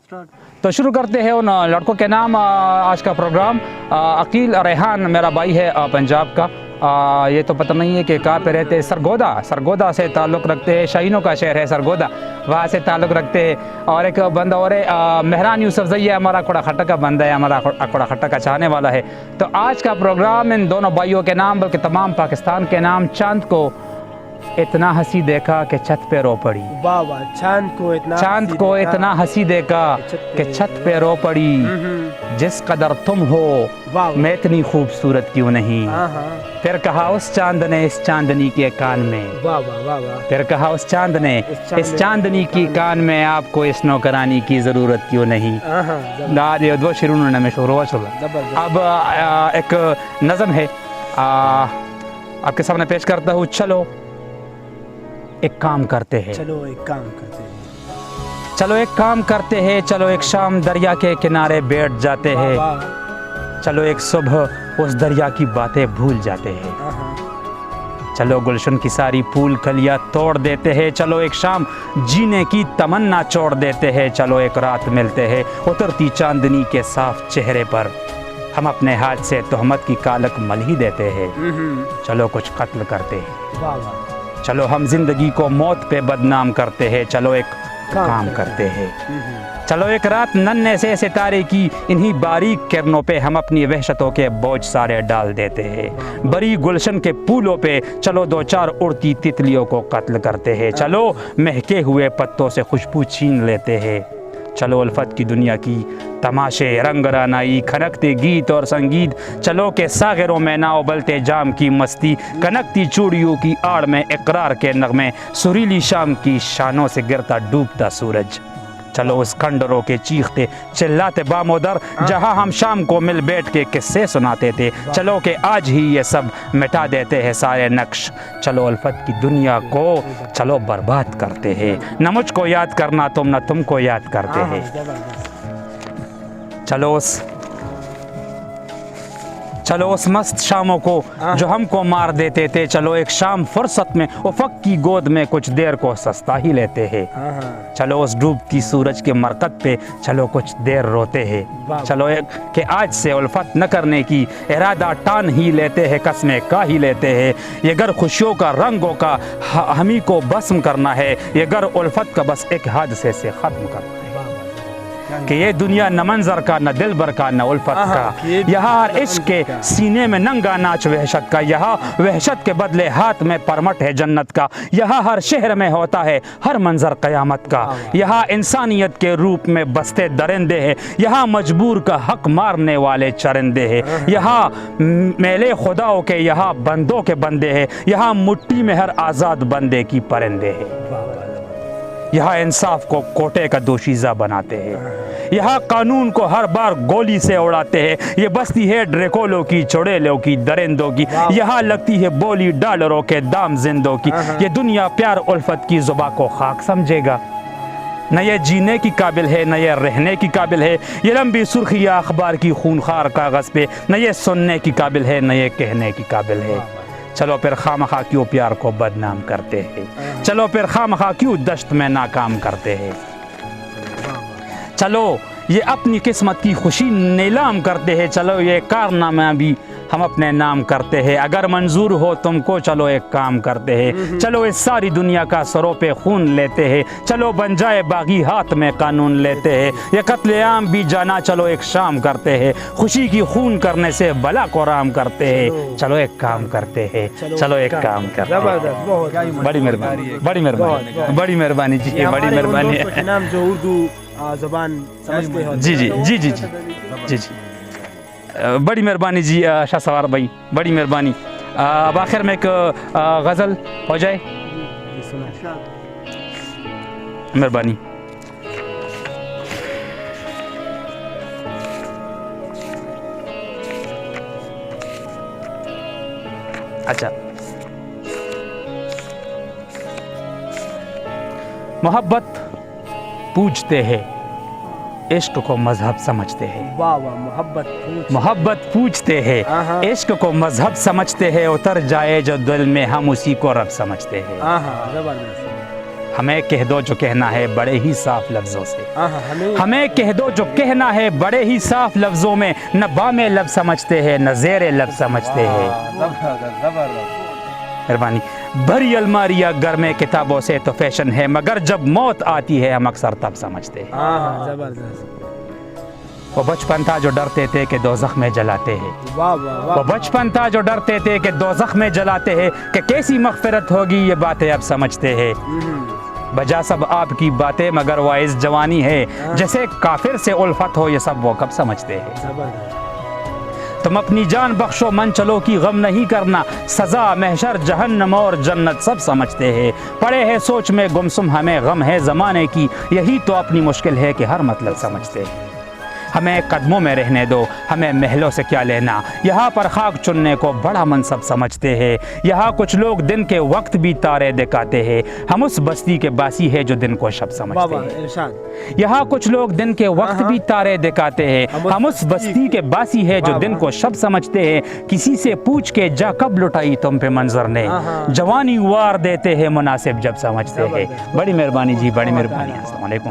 तो शुरू करते हैं उन लड़कों के नाम। आज का प्रोग्राम अकील रेहान मेरा भाई है पंजाब का। ये तो पता नहीं है कि कहाँ पे रहते हैं। सरगोदा से ताल्लुक़ रखते हैं। शाहीनों का शहर है सरगोदा, वहाँ से ताल्लुक़ रखते हैं। और एक बंदा और है मेहरान यूसुफजई है, हमारा अकोड़ा खट्टा का बंदा है, हमारा अकोड़ा खट्टा का चाहने वाला है। तो आज का प्रोग्राम इन दोनों भाइयों के नाम बल्कि तमाम पाकिस्तान के नाम। चांद को इतना हंसी देखा कि छत पे रो पड़ी। वाह वाह, चांद को इतना हंसी देखा कि छत पे रो पड़ी। जिस कदर तुम हो मैं इतनी खूबसूरत क्यों नहीं। फिर कहा उस चांद ने इस चांदनी के कान में। वाह वाह वाह वाह। फिर कहा उस चांद ने इस चांदनी की कान में, आपको इस नौकरानी की ज़रूरत क्यों नहीं। ये दो शेर उन्होंने में शुरू हुआ। अब एक नज़म है आपके सामने पेश करता हूँ। चलो एक काम करते हैं, चलो एक काम करते हैं, चलो एक काम करते हैं। चलो एक शाम दरिया के किनारे बैठ जाते हैं। चलो एक सुबह उस दरिया की बातें भूल जाते हैं। चलो गुलशन की सारी फूल कलियां तोड़ देते हैं। चलो एक शाम जीने की तमन्ना छोड़ देते हैं। चलो एक रात मिलते हैं उतरती चांदनी के साफ चेहरे पर। हम अपने हाथ से तोहमत की कालक मल ही देते हैं। चलो कुछ कत्ल करते हैं। चलो हम जिंदगी को मौत पे बदनाम करते हैं। चलो एक काम करते हैं। चलो एक रात नन्हे से सितारे की इन्हीं बारीक किरणों पे हम अपनी वहशतों के बोझ सारे डाल देते हैं। बड़ी गुलशन के फूलों पे चलो दो चार उड़ती तितलियों को कत्ल करते हैं। चलो महके हुए पत्तों से खुशबू छीन लेते हैं। चलो उल्फत की दुनिया की तमाशे रंग रानाई खनकते गीत और संगीत। चलो के सागरों में ना उबलते जाम की मस्ती, कनकती चूड़ियों की आड़ में इकरार के नगमे, सुरीली शाम की शानों से गिरता डूबता सूरज। चलो उस खंडरों के चीखते चिल्लाते बामोदर जहां हम शाम को मिल बैठ के किस्से सुनाते थे। चलो कि आज ही ये सब मिटा देते हैं सारे नक्श। चलो उल्फत की दुनिया को चलो बर्बाद करते हैं। न मुझको याद करना तुम न तुमको याद करते हैं। चलो उस मस्त शामों को जो हमको मार देते थे। चलो एक शाम फुर्सत में उफक की गोद में कुछ देर को सस्ता ही लेते हैं। चलो उस डूबती सूरज के मरकत पे चलो कुछ देर रोते हैं। चलो एक कि आज से उल्फत न करने की इरादा टान ही लेते हैं, कसमें का ही लेते हैं। ये गर खुशियों का रंगों का हमी को भस्म करना है, ये गर उल्फत का बस एक हादसे से ख़त्म करना है। कि ये दुनिया न मंजर का न दिल भर का न उल्फत का। यहाँ हर इश्क के सीने में नंगा नाच वहशत का। यहाँ वहशत के बदले हाथ में परमट है जन्नत का। यहाँ हर शहर में होता है हर मंजर क़यामत का। यहाँ इंसानियत के रूप में बसते दरिंदे हैं। यहाँ मजबूर का हक मारने वाले चरिंदे हैं। यहाँ मेले खुदाओं के यहाँ बंदों के बंदे हैं। यहाँ मुट्ठी में हर आज़ाद बंदे की परिंदे हैं। यहाँ इंसाफ को कोटे का दोशीज़ा बनाते हैं। यहाँ कानून को हर बार गोली से उड़ाते हैं। ये बस्ती है ड्रेकोलों की, चुड़ैलों की, दरिंदों की। यहाँ लगती है बोली डॉलरों के दाम जिंदों की। ये दुनिया प्यार उल्फत की जुबा को खाक समझेगा। न ये जीने की काबिल है न ये रहने की काबिल है। ये लंबी सुर्खियाँ अखबार की खूनखार कागज़ पे न ये सुनने की काबिल है न ये कहने की काबिल है। चलो फिर खामखा क्यों प्यार को बदनाम करते हैं। चलो फिर खामखा क्यों दश्त में नाकाम करते हैं। चलो ये अपनी किस्मत की खुशी नीलाम करते हैं। चलो ये कारनामा भी हम अपने नाम करते हैं। अगर मंजूर हो तुमको चलो एक काम करते हैं। चलो इस सारी दुनिया का सरों पे खून लेते हैं। चलो बन जाए बागी हाथ में कानून लेते हैं। ये कत्लेआम भी जाना चलो एक शाम करते हैं। खुशी की खून करने से भला को राम करते हैं। चलो एक काम करते हैं। चलो एक काम करते हैं। बड़ी मेहरबानी, बड़ी मेहरबानी, बड़ी मेहरबानी जी, बड़ी मेहरबानी। नाम जो उर्दू ज़बान समझते हो। जी जी जी जी जी जी जी बड़ी मेहरबानी जी शाह सवार भाई, बड़ी मेहरबानी। अब आखिर में एक गज़ल हो जाए, मेहरबानी। अच्छा, मोहब्बत पूछते हैं इश्क को मजहब समझते हैं। वाह वाह, मोहब्बत पूछते हैं इश्क को मजहब समझते हैं। उतर जाए जो दिल में हम उसी को रब समझते हैं। ہمیں کہہ دو جو کہنا ہے بڑے ہی صاف لفظوں سے، ہمیں کہہ دو جو کہنا ہے بڑے ہی صاف لفظوں میں، نہ بام لب سمجھتے ہیں نہ زیر لب سمجھتے ہیں۔ مہربانی۔ بھری الماریاں گرمے کتابوں سے تو فیشن ہے، مگر جب موت آتی ہے ہم اکثر تب سمجھتے ہیں۔ زبردست۔ وہ بچپن تھا جو ڈرتے تھے کہ دوزخ میں جلاتے ہیں، واہ واہ واہ۔ وہ بچپن تھا جو ڈرتے تھے کہ دوزخ میں جلاتے ہیں، کہ کیسی مغفرت ہوگی یہ باتیں اب سمجھتے ہیں۔ بجا سب آپ کی باتیں مگر وائز جوانی ہے، جیسے کافر سے الفت ہو یہ سب وہ کب سمجھتے ہیں۔ زبردست۔ تم اپنی جان بخشو من چلو کی غم نہیں کرنا، سزا محشر جہنم اور جنت سب سمجھتے ہیں۔ پڑے ہیں سوچ میں گمسم ہمیں غم ہے زمانے کی، یہی تو اپنی مشکل ہے کہ ہر مطلب سمجھتے ہیں۔ ہمیں قدموں میں رہنے دو، ہمیں محلوں سے کیا لینا، یہاں پر خاک چننے کو بڑا منصب سمجھتے ہیں۔ یہاں کچھ لوگ دن کے وقت بھی تارے دکھاتے ہیں، ہم اس بستی کے باسی ہے جو دن کو شب سمجھتے ہیں۔ ارشاد۔ یہاں کچھ لوگ دن کے وقت بھی تارے دکھاتے ہیں، ہم اس بستی کے باسی ہے جو دن کو شب سمجھتے ہیں۔ کسی سے پوچھ کے جا کب لٹائی تم پہ منظر نے، جوانی وار دیتے ہیں مناسب جب سمجھتے ہیں۔ بڑی مہربانی جی، بڑی مہربانی۔ السلام علیکم۔